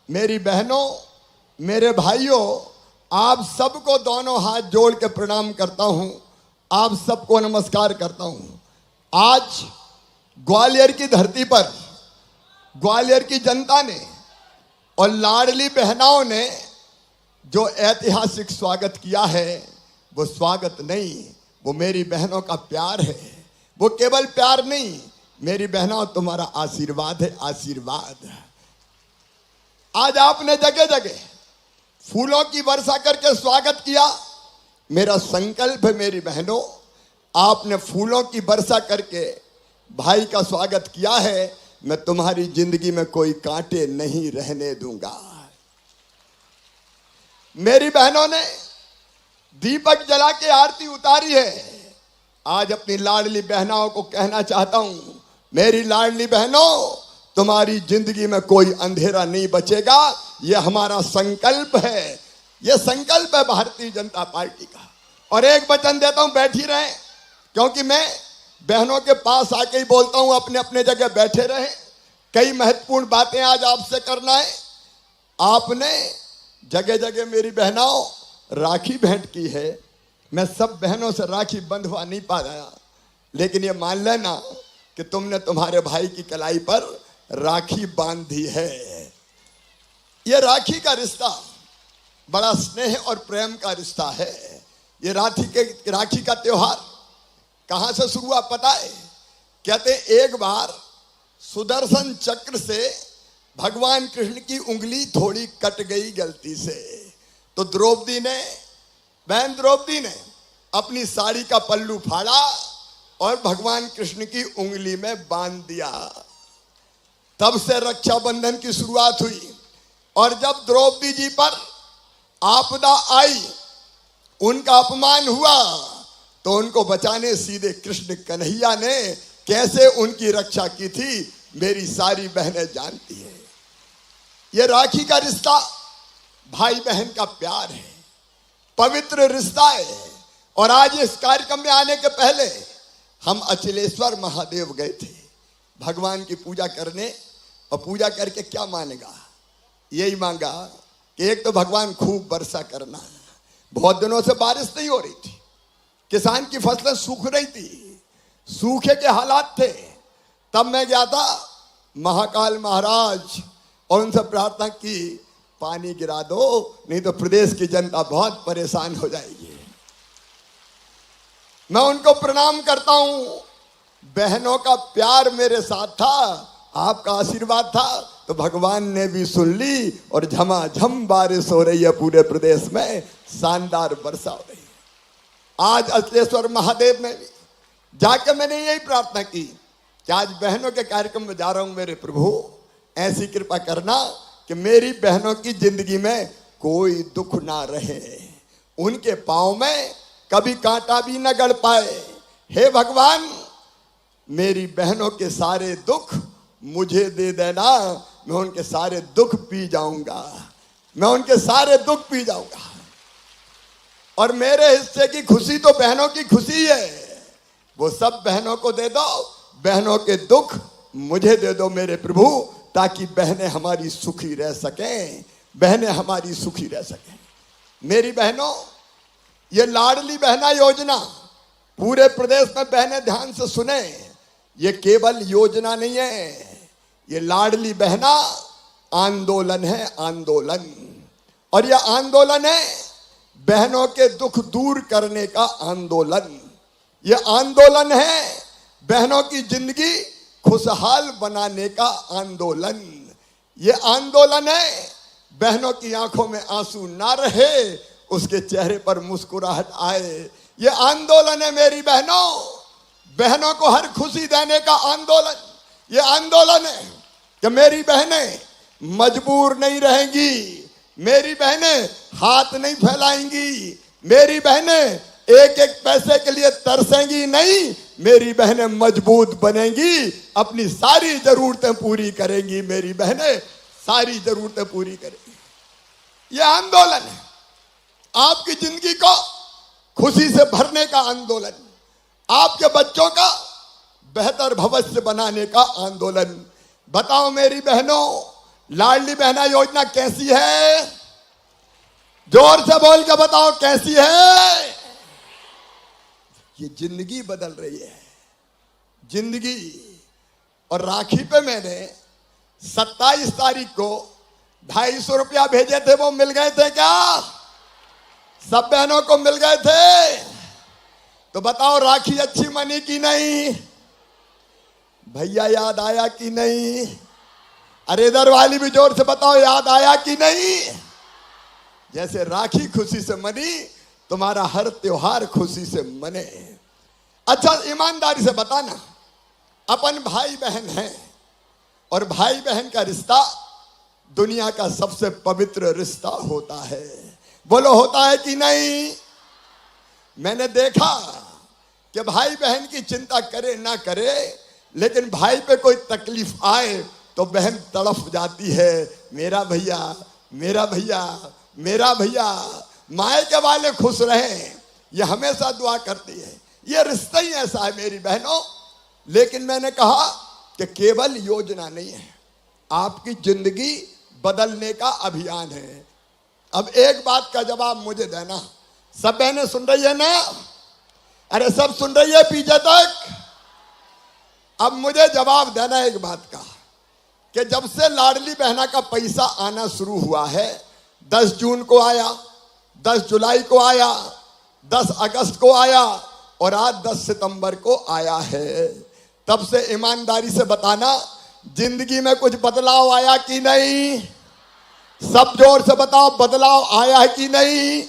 मेरी बहनों, मेरे भाइयों, आप सबको दोनों हाथ जोड़ के प्रणाम करता हूं, आप सबको नमस्कार करता हूं। आज ग्वालियर की धरती पर ग्वालियर की जनता ने और लाडली बहनाओं ने जो ऐतिहासिक स्वागत किया है, वो स्वागत नहीं, वो मेरी बहनों का प्यार है। वो केवल प्यार नहीं, मेरी बहनों तुम्हारा आशीर्वाद है, आशीर्वाद। आज आपने जगह जगह फूलों की वर्षा करके स्वागत किया। मेरा संकल्प है मेरी बहनों, आपने फूलों की वर्षा करके भाई का स्वागत किया है, मैं तुम्हारी जिंदगी में कोई कांटे नहीं रहने दूंगा। मेरी बहनों ने दीपक जला के आरती उतारी है। आज अपनी लाडली बहनों को कहना चाहता हूं, मेरी लाडली बहनों, तुम्हारी जिंदगी में कोई अंधेरा नहीं बचेगा। यह हमारा संकल्प है, यह संकल्प है भारतीय जनता पार्टी का। और एक वचन देता हूं, बैठी रहें, क्योंकि मैं बहनों के पास आके ही बोलता हूं, अपने अपने जगह बैठे रहें। कई महत्वपूर्ण बातें आज आपसे करना है। आपने जगह जगह मेरी बहनों राखी भेंट की है। मैं सब बहनों से राखी बंधवा नहीं पाया, लेकिन ये मान लेना कि तुमने तुम्हारे भाई की कलाई पर राखी बांधी है। ये राखी का रिश्ता बड़ा स्नेह और प्रेम का रिश्ता है। ये राखी का त्योहार कहां से शुरू हुआ पता है? कहते एक बार सुदर्शन चक्र से भगवान कृष्ण की उंगली थोड़ी कट गई गलती से, तो बहन द्रौपदी ने अपनी साड़ी का पल्लू फाड़ा और भगवान कृष्ण की उंगली में बांध दिया। तब से रक्षाबंधन की शुरुआत हुई। और जब द्रौपदी जी पर आपदा आई, उनका अपमान हुआ, तो उनको बचाने सीधे कृष्ण कन्हैया ने कैसे उनकी रक्षा की थी, मेरी सारी बहनें जानती है। यह राखी का रिश्ता भाई बहन का प्यार है, पवित्र रिश्ता है। और आज इस कार्यक्रम में आने के पहले हम अचलेश्वर महादेव गए थे भगवान की पूजा करने। और पूजा करके क्या मांगा? यही मांगा कि एक तो भगवान खूब वर्षा करना। बहुत दिनों से बारिश नहीं हो रही थी, किसान की फसलें सूख रही थी, सूखे के हालात थे। तब मैं गया था महाकाल महाराज और उनसे प्रार्थना की, पानी गिरा दो, नहीं तो प्रदेश की जनता बहुत परेशान हो जाएगी। मैं उनको प्रणाम करता हूं। बहनों का प्यार मेरे साथ था, आपका आशीर्वाद था, तो भगवान ने भी सुन ली और झमाझम बारिश हो रही है पूरे प्रदेश में, शानदार वर्षा हो रही है। आज अचलेश्वर महादेव में भी जाके मैंने यही प्रार्थना की कि आज बहनों के कार्यक्रम में जा रहा हूं, मेरे प्रभु ऐसी कृपा करना कि मेरी बहनों की जिंदगी में कोई दुख ना रहे, उनके पांव में कभी कांटा भी न गड़ पाए। हे भगवान, मेरी बहनों के सारे दुख मुझे दे देना, मैं उनके सारे दुख पी जाऊंगा, मैं उनके सारे दुख पी जाऊंगा। और मेरे हिस्से की खुशी तो बहनों की खुशी है, वो सब बहनों को दे दो, बहनों के दुख मुझे दे दो मेरे प्रभु, ताकि बहनें हमारी सुखी रह सकें, बहनें हमारी सुखी रह सकें। मेरी बहनों, ये लाडली बहना योजना पूरे प्रदेश में बहनें ध्यान से सुने, ये केवल योजना नहीं है, ये लाडली बहना आंदोलन है, आंदोलन। और यह आंदोलन है बहनों के दुख दूर करने का आंदोलन। यह आंदोलन है बहनों की जिंदगी खुशहाल बनाने का आंदोलन। यह आंदोलन है बहनों की आंखों में आंसू ना रहे, उसके चेहरे पर मुस्कुराहट आए। यह आंदोलन है मेरी बहनों, बहनों को हर खुशी देने का आंदोलन। यह आंदोलन है कि मेरी बहनें मजबूर नहीं रहेंगी, मेरी बहनें हाथ नहीं फैलाएंगी, मेरी बहनें एक एक पैसे के लिए तरसेंगी नहीं, मेरी बहनें मजबूत बनेंगी, अपनी सारी जरूरतें पूरी करेंगी, मेरी बहनें सारी जरूरतें पूरी करेंगी। यह आंदोलन है आपकी जिंदगी को खुशी से भरने का आंदोलन, आपके बच्चों का बेहतर भविष्य बनाने का आंदोलन। बताओ मेरी बहनों, लाडली बहना योजना कैसी है? जोर से बोल के बताओ कैसी है? ये जिंदगी बदल रही है, जिंदगी। और राखी पे मैंने 27 तारीख को 250 रुपया भेजे थे, वो मिल गए थे क्या? सब बहनों को मिल गए थे? तो बताओ राखी अच्छी मनी की नहीं? भैया याद आया कि नहीं? अरे इधर वाली भी जोर से बताओ याद आया कि नहीं? जैसे राखी खुशी से मनी, तुम्हारा हर त्योहार खुशी से मने। अच्छा ईमानदारी से बताना, अपन भाई बहन हैं और भाई बहन का रिश्ता दुनिया का सबसे पवित्र रिश्ता होता है। बोलो होता है कि नहीं? मैंने देखा कि भाई बहन की चिंता करे ना करे, लेकिन भाई पे कोई तकलीफ आए तो बहन तड़प जाती है, मेरा भैया मेरा भैया मेरा भैया। मायके वाले खुश रहें, ये हमेशा दुआ करती है। ये रिश्ता ही ऐसा है मेरी बहनों। लेकिन मैंने कहा कि केवल योजना नहीं है, आपकी जिंदगी बदलने का अभियान है। अब एक बात का जवाब मुझे देना, सब बहनें सुन रही है ना? अरे सब सुन रही है पीछे तक? अब मुझे जवाब देना एक बात का, कि जब से लाडली बहना का पैसा आना शुरू हुआ है, 10 जून को आया, 10 जुलाई को आया, 10 अगस्त को आया और आज 10 सितंबर को आया है, तब से ईमानदारी से बताना जिंदगी में कुछ बदलाव आया कि नहीं? सब जोर से बताओ, बदलाव आया है कि नहीं?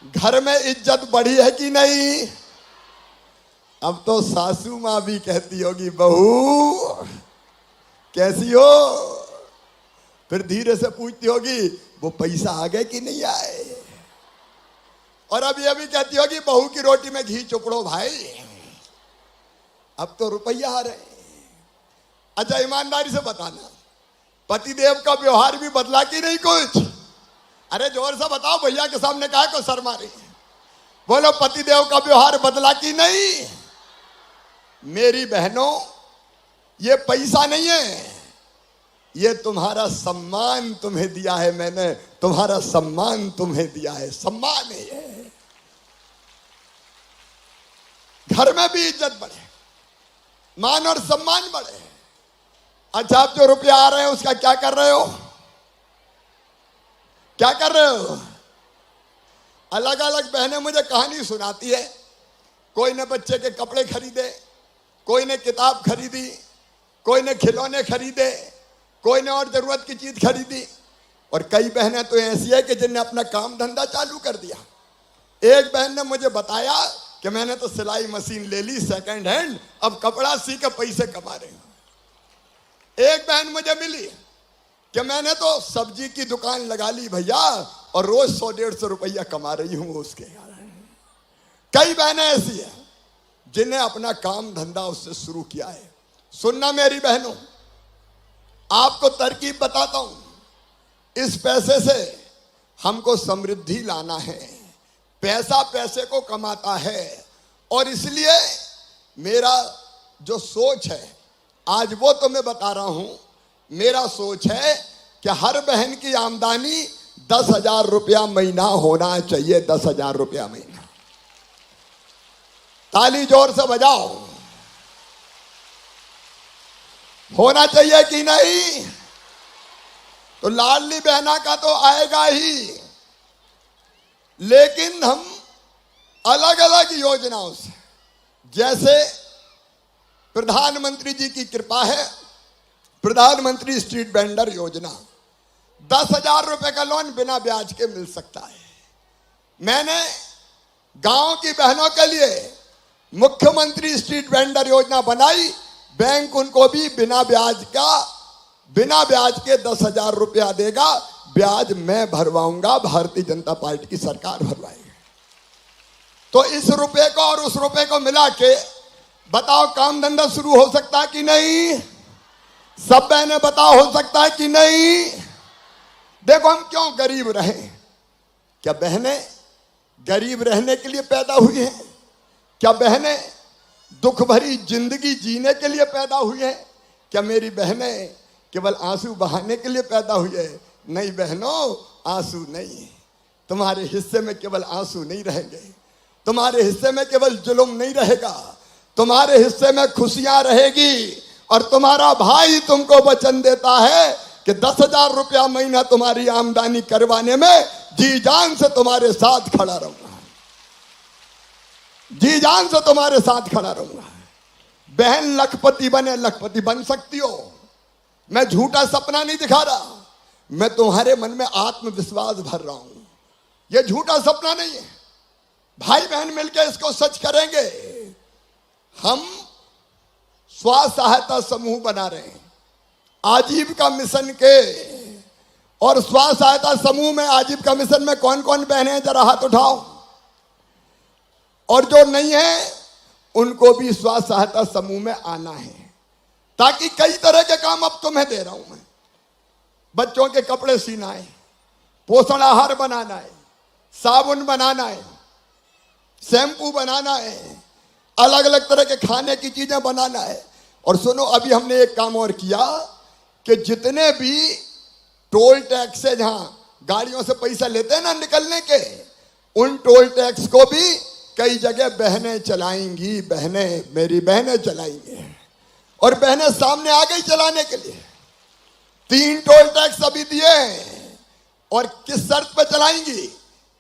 घर में इज्जत बढ़ी है कि नहीं? अब तो सासू माँ भी कहती होगी बहू कैसी हो? फिर धीरे से पूछती होगी वो पैसा आ गए कि नहीं आए? और अब ये भी कहती होगी बहू की रोटी में घी चुपड़ो भाई, अब तो रुपया आ रहे। अच्छा ईमानदारी से बताना, पतिदेव का व्यवहार भी बदला कि नहीं कुछ? अरे जोर से बताओ, भैया के सामने काहे को सर मारी? बोलो पतिदेव का व्यवहार बदला कि नहीं? मेरी बहनों, ये पैसा नहीं है, ये तुम्हारा सम्मान तुम्हें दिया है मैंने, तुम्हारा सम्मान तुम्हें दिया है, सम्मान है ये। घर में भी इज्जत बढ़े, मान और सम्मान बढ़े। अच्छा आप जो रुपया आ रहे हैं उसका क्या कर रहे हो? क्या कर रहे हो? अलग अलग बहनें मुझे कहानी सुनाती है, कोई ने बच्चे के कपड़े खरीदे, कोई ने किताब खरीदी, कोई ने खिलौने खरीदे, कोई ने और जरूरत की चीज खरीदी। और कई बहनें तो ऐसी है कि जिनने अपना काम धंधा चालू कर दिया। एक बहन ने मुझे बताया कि मैंने तो सिलाई मशीन ले ली सेकंड हैंड, अब कपड़ा सी के पैसे कमा रही हूं। एक बहन मुझे मिली कि मैंने तो सब्जी की दुकान लगा ली भैया और रोज 100-150 रुपया कमा रही हूं उसके। कई बहनें ऐसी है जिन्हें अपना काम धंधा उससे शुरू किया है। सुनना मेरी बहनों, आपको तरकीब बताता हूं। इस पैसे से हमको समृद्धि लाना है, पैसा पैसे को कमाता है। और इसलिए मेरा जो सोच है आज वो तो मैं बता रहा हूं। मेरा सोच है कि हर बहन की आमदनी 10,000 रुपया महीना होना चाहिए, 10,000 रुपया महीना। ताली जोर से बजाओ, होना चाहिए कि नहीं? तो लाडली बहना का तो आएगा ही, लेकिन हम अलग अलग योजनाओं से, जैसे प्रधानमंत्री जी की कृपा है, प्रधानमंत्री स्ट्रीट वेंडर योजना, 10,000 रुपए का लोन बिना ब्याज के मिल सकता है। मैंने गांव की बहनों के लिए मुख्यमंत्री स्ट्रीट वेंडर योजना बनाई, बैंक उनको भी बिना ब्याज के 10,000 रुपया देगा, ब्याज मैं भरवाऊंगा, भारतीय जनता पार्टी की सरकार भरवाएगी। तो इस रुपए को और उस रुपए को मिला के बताओ काम धंधा शुरू हो सकता है कि नहीं? सब बहनें बताओ हो सकता है कि नहीं? देखो हम क्यों गरीब रहे? क्या बहनें गरीब रहने के लिए पैदा हुई हैं? क्या बहनें दुख भरी जिंदगी जीने के लिए पैदा हुई हैं? क्या मेरी बहनें केवल आंसू बहाने के लिए पैदा हुए। नहीं बहनों, आंसू नहीं, तुम्हारे हिस्से में केवल आंसू नहीं रहेंगे, तुम्हारे हिस्से में केवल जुल्म नहीं रहेगा, तुम्हारे हिस्से में खुशियां रहेगी। और तुम्हारा भाई तुमको वचन देता है कि 10,000 रुपया महीना तुम्हारी आमदनी करवाने में जी जान से तुम्हारे साथ खड़ा रहूंगा, जी जान से तुम्हारे साथ खड़ा रहूंगा। बहन लखपति बने, लखपति बन सकती हो, मैं झूठा सपना नहीं दिखा रहा, मैं तुम्हारे मन में आत्मविश्वास भर रहा हूं। यह झूठा सपना नहीं है, भाई बहन मिलकर इसको सच करेंगे। हम स्व सहायता समूह बना रहे हैं आजीविका मिशन के, और स्व सहायता समूह में आजीविका मिशन में कौन कौन बहनें हैं जरा हाथ उठाओ, और जो नहीं है उनको भी स्व सहायता समूह में आना है, ताकि कई तरह के काम अब तुम्हें दे रहा हूं मैं। बच्चों के कपड़े सीना है, पोषण आहार बनाना है, साबुन बनाना है, शैम्पू बनाना है, अलग अलग तरह के खाने की चीजें बनाना है। और सुनो, अभी हमने एक काम और किया कि जितने भी टोल टैक्स से जहां गाड़ियों से पैसा लेते हैं ना निकलने के, उन टोल टैक्स को भी कई जगह बहनें चलाएंगी, बहनें, मेरी बहनें चलाएंगी। और बहनें सामने आ गई चलाने के लिए। 3 टोल टैक्स अभी दिए हैं, और किस शर्त पे चलाएंगी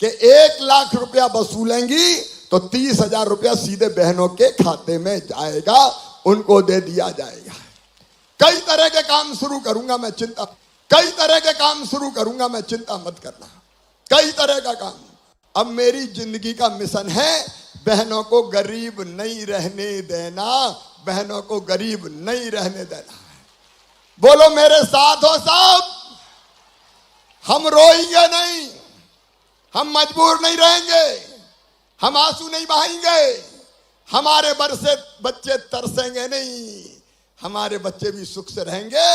कि 1 लाख रुपया वसूलेंगी तो 30,000 रुपया सीधे बहनों के खाते में जाएगा, उनको दे दिया जाएगा। कई तरह के काम शुरू करूंगा मैं, कई तरह के काम शुरू करूंगा मैं, चिंता मत करना, कई तरह का काम। अब मेरी जिंदगी का मिशन है बहनों को गरीब नहीं रहने देना, बहनों को गरीब नहीं रहने देना। बोलो मेरे साथ हो सब, हम रोएंगे नहीं, हम मजबूर नहीं रहेंगे, हम आंसू नहीं बहाएंगे, हमारे बरसे बच्चे तरसेंगे नहीं, हमारे बच्चे भी सुख से रहेंगे।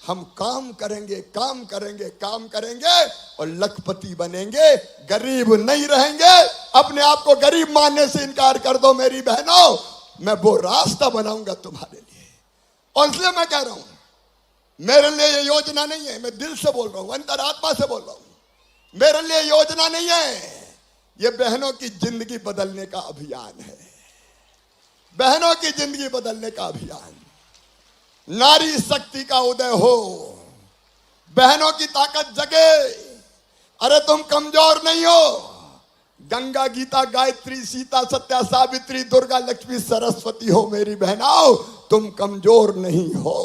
हम काम करेंगे, काम करेंगे, काम करेंगे और लखपति बनेंगे, गरीब नहीं रहेंगे। अपने आप को गरीब मानने से इनकार कर दो मेरी बहनों, मैं वो रास्ता बनाऊंगा तुम्हारे लिए। और इसलिए मैं कह रहा हूं, मेरे लिए ये योजना नहीं है, मैं दिल से बोल रहा हूं, अंतरात्मा से बोल रहा हूं। मेरे लिए योजना नहीं है, ये बहनों की जिंदगी बदलने का अभियान है, बहनों की जिंदगी बदलने का अभियान। नारी शक्ति का उदय हो, बहनों की ताकत जगे। अरे तुम कमजोर नहीं हो, गंगा, गीता, गायत्री, सीता, सत्या, सावित्री, दुर्गा, लक्ष्मी, सरस्वती हो मेरी बहनों, तुम कमजोर नहीं हो।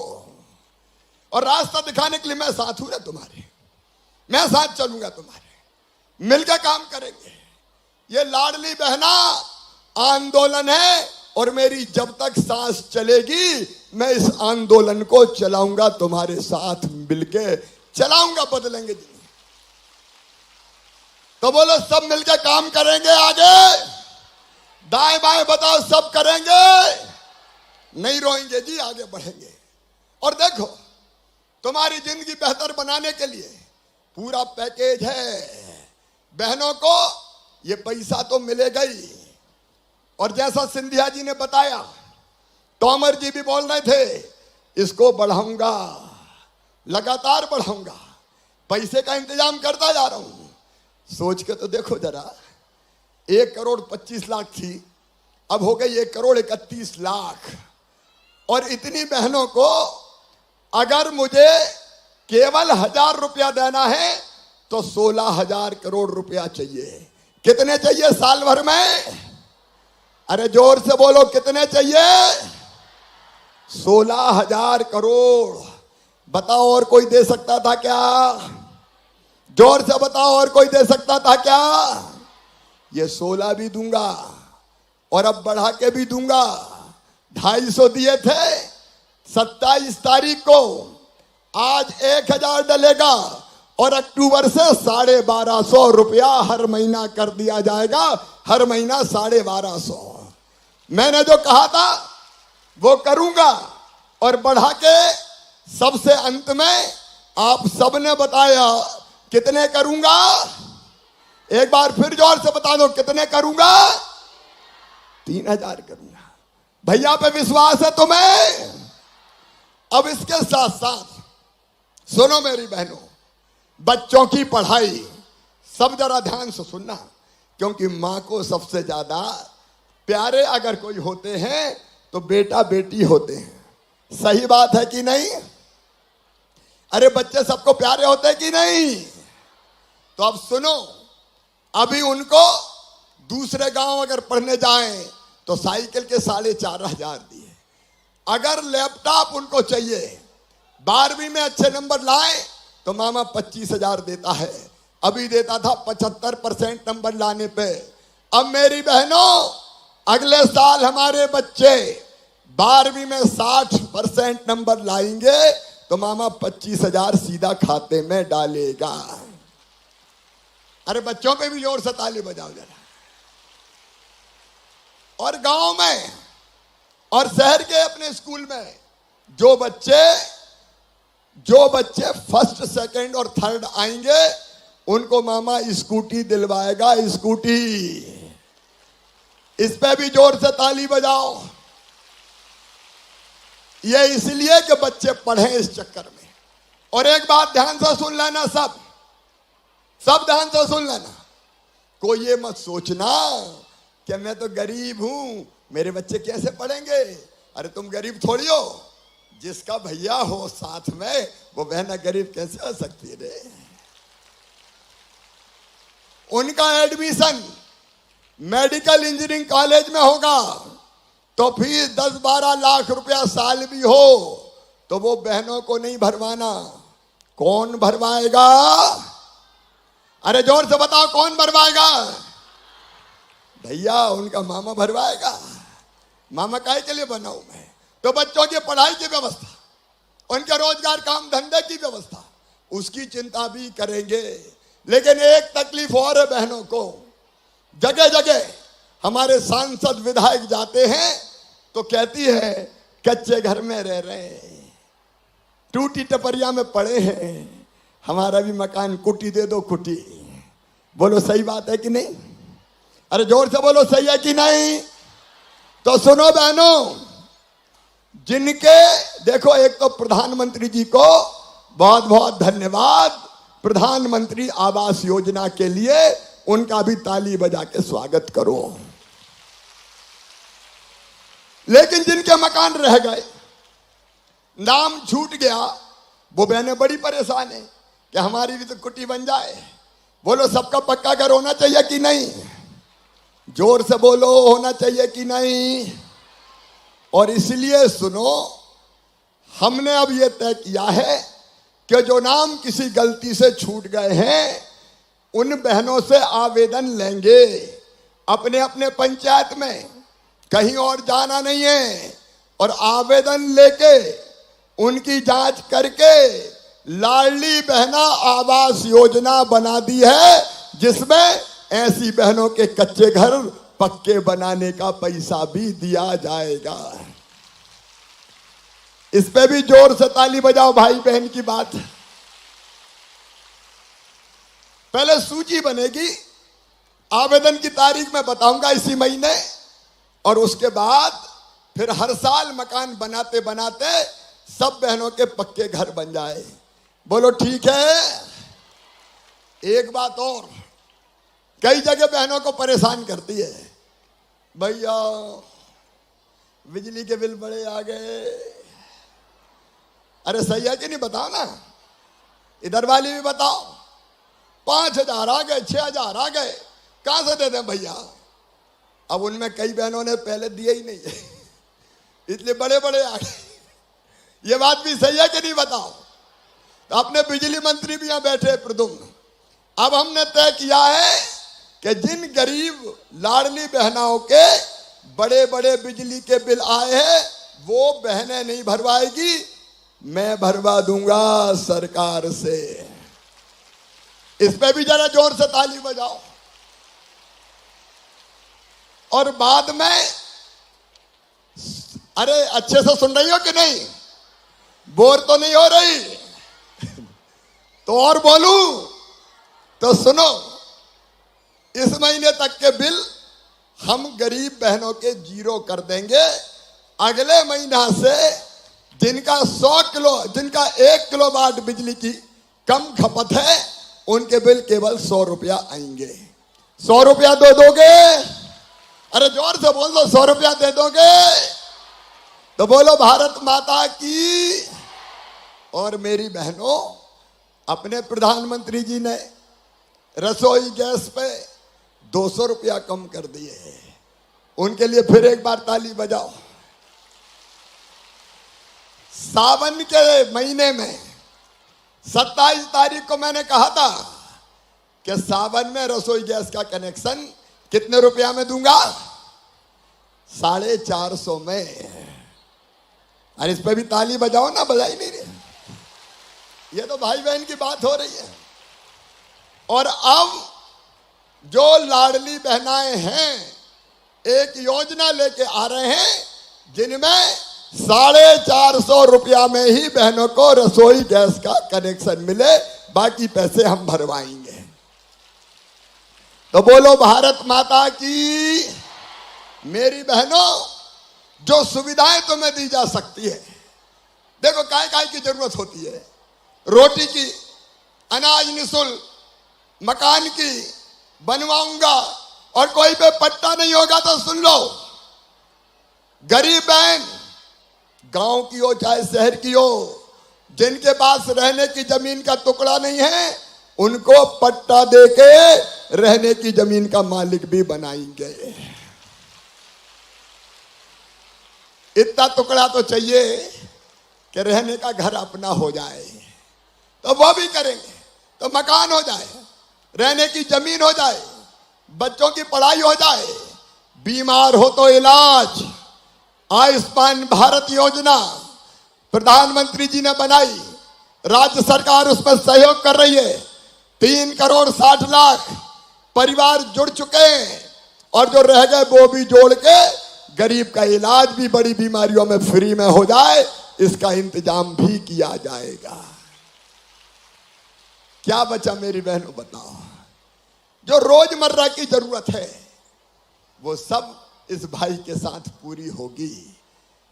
और रास्ता दिखाने के लिए मैं साथ हूं ना तुम्हारे, मैं साथ चलूंगा तुम्हारे, मिलकर काम करेंगे। ये लाडली बहना आंदोलन है, और मेरी जब तक सांस चलेगी मैं इस आंदोलन को चलाऊंगा, तुम्हारे साथ मिलके चलाऊंगा, बदलेंगे जिंदगी। तो बोलो सब मिलकर काम करेंगे, आगे दाएं बाएं बताओ, सब करेंगे, नहीं रोएंगे जी, आगे बढ़ेंगे। और देखो, तुम्हारी जिंदगी बेहतर बनाने के लिए पूरा पैकेज है। बहनों को ये पैसा तो मिलेगा ही, और जैसा सिंधिया जी ने बताया, तोमर जी भी बोल रहे थे, इसको बढ़ाऊंगा, लगातार बढ़ाऊंगा, पैसे का इंतजाम करता जा रहा हूं। सोच के तो देखो जरा, 1,25,00,000 थी, अब हो गई 1,31,00,000। और इतनी बहनों को अगर मुझे केवल 1,000 रुपया देना है तो 16,000 करोड़ रुपया चाहिए। कितने चाहिए साल भर में? अरे जोर से बोलो, कितने चाहिए? 16,000 करोड़। बताओ और कोई दे सकता था क्या? जोर से बताओ, और कोई दे सकता था क्या? ये 16 भी दूंगा, और अब बढ़ा के भी दूंगा। 250 दिए थे 27 तारीख को, आज 1,000 डलेगा, और अक्टूबर से 1,250 रुपया हर महीना कर दिया जाएगा। हर महीना 1,250। मैंने जो कहा था वो करूंगा, और बढ़ा के सबसे अंत में आप सबने बताया कितने करूंगा। एक बार फिर जोर से बता दो, कितने करूंगा? 3,000 करूंगा। भैया पे विश्वास है तुम्हें? अब इसके साथ साथ सुनो मेरी बहनों, बच्चों की पढ़ाई सब जरा ध्यान से सुनना, क्योंकि मां को सबसे ज्यादा प्यारे अगर कोई होते हैं तो बेटा बेटी होते हैं। सही बात है कि नहीं? अरे बच्चे सबको प्यारे होते हैं कि नहीं? तो अब सुनो, अभी उनको दूसरे गांव अगर पढ़ने जाएं तो साइकिल के 4,500 दिए। अगर लैपटॉप उनको चाहिए, 12वीं में अच्छे नंबर लाए तो मामा 25,000 देता है। अभी देता था 75% नंबर लाने पे। अब मेरी बहनों, अगले साल हमारे बच्चे 12वीं में 60% नंबर लाएंगे तो मामा 25,000 सीधा खाते में डालेगा। अरे बच्चों पे भी जोर से ताली बजाओ जरा। और गांव में और शहर के अपने स्कूल में जो बच्चे फर्स्ट, सेकंड और थर्ड आएंगे उनको मामा स्कूटी दिलवाएगा। स्कूटी, इस पे भी जोर से ताली बजाओ। ये इसलिए कि बच्चे पढ़े इस चक्कर में। और एक बात ध्यान से सुन लेना, सब ध्यान से सुन लेना। कोई ये मत सोचना कि मैं तो गरीब हूं, मेरे बच्चे कैसे पढ़ेंगे। अरे तुम गरीब थोड़ी हो, जिसका भैया हो साथ में वो बहना गरीब कैसे हो सकती रे। उनका एडमिशन मेडिकल इंजीनियरिंग कॉलेज में होगा तो फीस 10-12 लाख रुपया साल भी हो तो वो बहनों को नहीं भरवाना। कौन भरवाएगा? अरे जोर से बताओ, कौन भरवाएगा? भैया, उनका मामा भरवाएगा। मामा काहे के लिए बना हूं मैं? तो बच्चों की पढ़ाई की व्यवस्था, उनके रोजगार काम धंधे की व्यवस्था, उसकी चिंता भी करेंगे। लेकिन एक तकलीफ और है बहनों को, जगह जगह हमारे सांसद विधायक जाते हैं तो कहती है कच्चे घर में रह रहे हैं, टूटी टपरिया में पड़े हैं, हमारा भी मकान कुटी दे दो, कुटी। बोलो सही बात है कि नहीं? अरे जोर से बोलो, सही है कि नहीं? तो सुनो बहनों, जिनके देखो, एक तो प्रधानमंत्री जी को बहुत बहुत धन्यवाद, प्रधानमंत्री आवास योजना के लिए उनका भी ताली बजा के स्वागत करो। लेकिन जिनके मकान रह गए, नाम छूट गया, वो बहनें बड़ी परेशान है कि हमारी भी तो कुटी बन जाए। बोलो, सबका पक्का घर होना चाहिए कि नहीं? जोर से बोलो, होना चाहिए कि नहीं? और इसलिए सुनो, हमने अब यह तय किया है कि जो नाम किसी गलती से छूट गए हैं उन बहनों से आवेदन लेंगे अपने अपने पंचायत में, कहीं और जाना नहीं है। और आवेदन लेके उनकी जांच करके लाडली बहना आवास योजना बना दी है, जिसमें ऐसी बहनों के कच्चे घर पक्के बनाने का पैसा भी दिया जाएगा। इस पे भी जोर से ताली बजाओ भाई बहन की बात। पहले सूची बनेगी, आवेदन की तारीख मैं बताऊंगा इसी महीने, और उसके बाद फिर हर साल मकान बनाते बनाते सब बहनों के पक्के घर बन जाए। बोलो ठीक है? एक बात और, कई जगह बहनों को परेशान करती है, भैया बिजली के बिल बड़े आ गए। अरे सही है कि नहीं? बताओ ना, इधर वाली भी बताओ। 5,000 आ गए, 6,000 आ गए, कहां से दे दें भैया? अब उनमें कई बहनों ने पहले दिए ही नहीं है, इसलिए बड़े बड़े आ गए। ये बात भी सही है कि नहीं? बताओ। तो अपने बिजली मंत्री भी यहां बैठे प्रदुम्न। अब हमने तय किया है कि जिन गरीब लाडली बहनाओं के बड़े बड़े बिजली के बिल आए हैं वो बहनें नहीं भरवाएगी, मैं भरवा दूंगा सरकार से। इस पे भी जरा जोर से ताली बजाओ। और बाद में, अरे अच्छे से सुन रही हो कि नहीं? बोर तो नहीं हो रही? तो और बोलूं तो सुनो, इस महीने तक के बिल हम गरीब बहनों के 0 कर देंगे। अगले महीना से जिनका 100 किलो, जिनका 1 किलोवाट बिजली की कम खपत है, उनके बिल केवल 100 रुपया आएंगे। 100 रुपया दे दोगे? अरे जोर से बोल दो, 100 रुपया दे दोगे? तो बोलो भारत माता की। और मेरी बहनों, अपने प्रधानमंत्री जी ने रसोई गैस पे 200 रुपया कम कर दिए। उनके लिए फिर एक बार ताली बजाओ। सावन के महीने में 27 तारीख को मैंने कहा था कि सावन में रसोई गैस का कनेक्शन कितने रुपया में दूंगा? 450 में। अरे इस पे भी ताली बजाओ ना, बजाई नहीं रही। ये तो भाई बहन की बात हो रही है। और अब जो लाडली बहनाएं हैं, एक योजना लेके आ रहे हैं जिनमें 450 रुपया में ही बहनों को रसोई गैस का कनेक्शन मिले, बाकी पैसे हम भरवाएंगे। तो बोलो भारत माता की। मेरी बहनों, जो सुविधाएं तुम्हें दी जा सकती है, देखो काय काय की जरूरत होती है। रोटी की, अनाज निःशुल्क, मकान की बनवाऊंगा। और कोई पे पट्टा नहीं होगा तो सुन लो, गरीब बहन, गांव की हो चाहे शहर की हो, जिनके पास रहने की जमीन का टुकड़ा नहीं है, उनको पट्टा देके रहने की जमीन का मालिक भी बनाएंगे। इतना टुकड़ा तो चाहिए कि रहने का घर अपना हो जाए, तो वो भी करेंगे। तो मकान हो जाए, रहने की जमीन हो जाए, बच्चों की पढ़ाई हो जाए, बीमार हो तो इलाज। आयुष्मान भारत योजना प्रधानमंत्री जी ने बनाई, राज्य सरकार उसमें सहयोग कर रही है। 3 करोड़ 60 लाख परिवार जुड़ चुके हैं, और जो रह गए वो भी जोड़ के गरीब का इलाज भी बड़ी बीमारियों में फ्री में हो जाए, इसका इंतजाम भी किया जाएगा। क्या बचा मेरी बहनों, बताओ? जो रोजमर्रा की जरूरत है वो सब इस भाई के साथ पूरी होगी।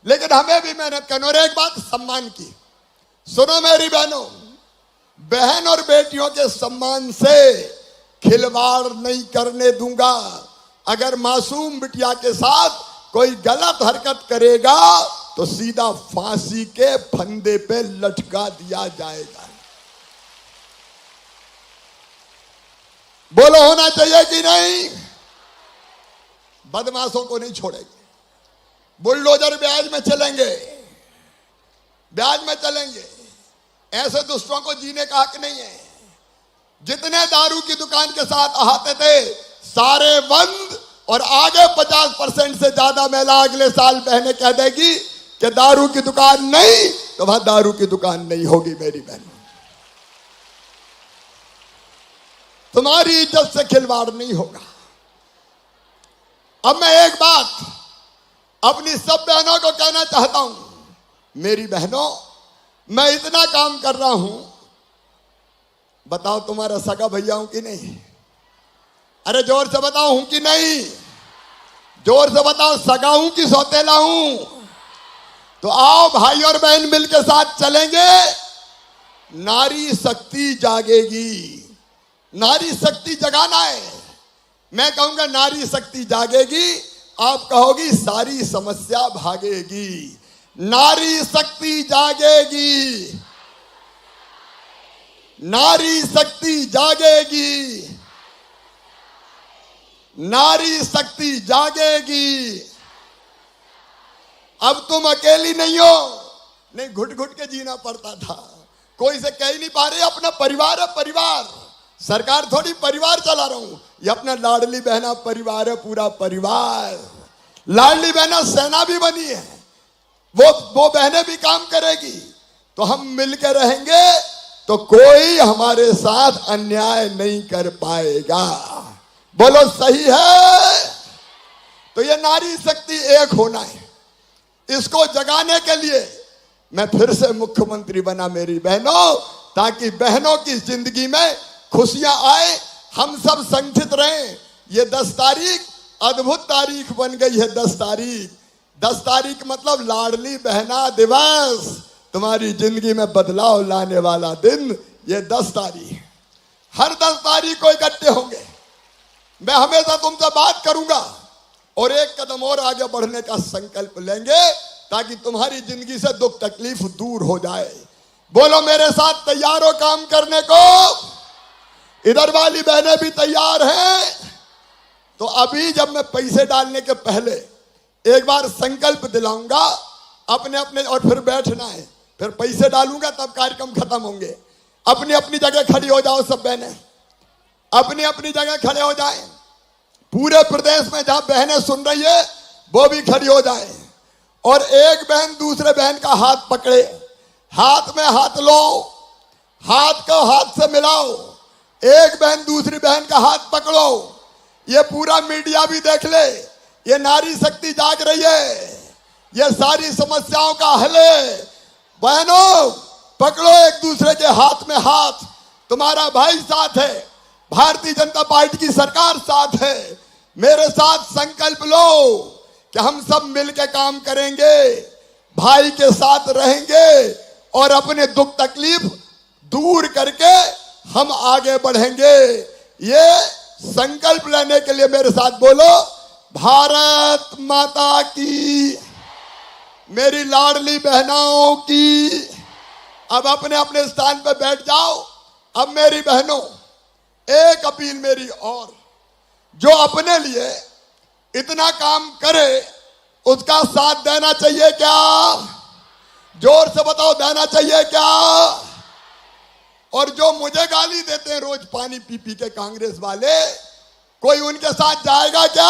लेकिन हमें भी मेहनत करनी। और एक बात सम्मान की, सुनो मेरी बहनों, बहन और बेटियों के सम्मान से खिलवाड़ नहीं करने दूंगा। अगर मासूम बिटिया के साथ कोई गलत हरकत करेगा तो सीधा फांसी के फंदे पे लटका दिया जाएगा। बोलो होना चाहिए कि नहीं? बदमाशों को नहीं छोड़ेंगे। बुलडोजर ब्याज में चलेंगे, ब्याज में चलेंगे। ऐसे दुष्टों को जीने का हक नहीं है। जितने दारू की दुकान के साथ आते थे सारे बंद, और आगे 50% से ज्यादा महिला अगले साल बहने कह देगी कि दारू की दुकान नहीं, तो वहां दारू की दुकान नहीं होगी। मेरी बहन, तुम्हारी इज्जत से खिलवाड़ नहीं होगा। अब मैं एक बात अपनी सब बहनों को कहना चाहता हूं। मेरी बहनों, मैं इतना काम कर रहा हूं, बताओ तुम्हारा सगा भैया हूं कि नहीं? अरे जोर से बताओ, हूं कि नहीं? जोर से बताओ, सगा हूं कि सौतेला हूं? तो आओ भाई और बहन मिलकर साथ चलेंगे। नारी शक्ति जागेगी। नारी शक्ति जगाना है। मैं कहूंगा नारी शक्ति जागेगी, आप कहोगी सारी समस्या भागेगी। नारी शक्ति जागेगी, नारी शक्ति जागेगी, नारी शक्ति जागेगी। अब तुम अकेली नहीं हो। नहीं, घुट घुट के जीना पड़ता था, कोई से कह ही नहीं पा रहे। अपना परिवार है, परिवार। सरकार थोड़ी परिवार चला रहा हूं, ये अपना लाडली बहना परिवार है, पूरा परिवार। लाडली बहना सेना भी बनी है, वो बहनें भी काम करेगी। तो हम मिलकर रहेंगे तो कोई हमारे साथ अन्याय नहीं कर पाएगा। बोलो सही है? तो ये नारी शक्ति एक होना है। इसको जगाने के लिए मैं फिर से मुख्यमंत्री बना मेरी बहनों, ताकि बहनों की जिंदगी में खुशियां आए, हम सब संगठित रहें। ये 10 तारीख अद्भुत तारीख बन गई है। 10 तारीख 10 तारीख मतलब लाडली बहना दिवस, तुम्हारी जिंदगी में बदलाव लाने वाला दिन। ये 10 तारीख, हर 10 तारीख को इकट्ठे होंगे। मैं हमेशा तुमसे बात करूंगा और एक कदम और आगे बढ़ने का संकल्प लेंगे ताकि तुम्हारी जिंदगी से दुख तकलीफ दूर हो जाए। बोलो मेरे साथ तैयार हो काम करने को? इधर वाली बहनें भी तैयार हैं? तो अभी जब मैं पैसे डालने के पहले एक बार संकल्प दिलाऊंगा अपने अपने, और फिर बैठना है, फिर पैसे डालूंगा तब कार्यक्रम खत्म होंगे। अपनी अपनी जगह खड़ी हो जाओ, सब बहनें अपनी अपनी जगह खड़े हो जाएं। पूरे प्रदेश में जहां बहनें सुन रही है वो भी खड़ी हो जाएं और एक बहन दूसरे बहन का हाथ पकड़े, हाथ में हाथ लो, हाथ को हाथ से मिलाओ, एक बहन दूसरी बहन का हाथ पकड़ो। ये पूरा मीडिया भी देख ले, ये नारी शक्ति जाग रही है, ये सारी समस्याओं का हल है। बहनों पकड़ो एक दूसरे के हाथ में हाथ, तुम्हारा भाई साथ है, भारतीय जनता पार्टी की सरकार साथ है। मेरे साथ संकल्प लो कि हम सब मिलकर काम करेंगे, भाई के साथ रहेंगे और अपने दुख तकलीफ दूर करके हम आगे बढ़ेंगे। ये संकल्प लेने के लिए मेरे साथ बोलो, भारत माता की, मेरी लाडली बहनों की। अब अपने अपने स्थान पर बैठ जाओ। अब मेरी बहनों, एक अपील मेरी और, जो अपने लिए इतना काम करे उसका साथ देना चाहिए क्या? जोर से बताओ, देना चाहिए क्या? और जो मुझे गाली देते हैं रोज पानी पी पी के कांग्रेस वाले, कोई उनके साथ जाएगा क्या?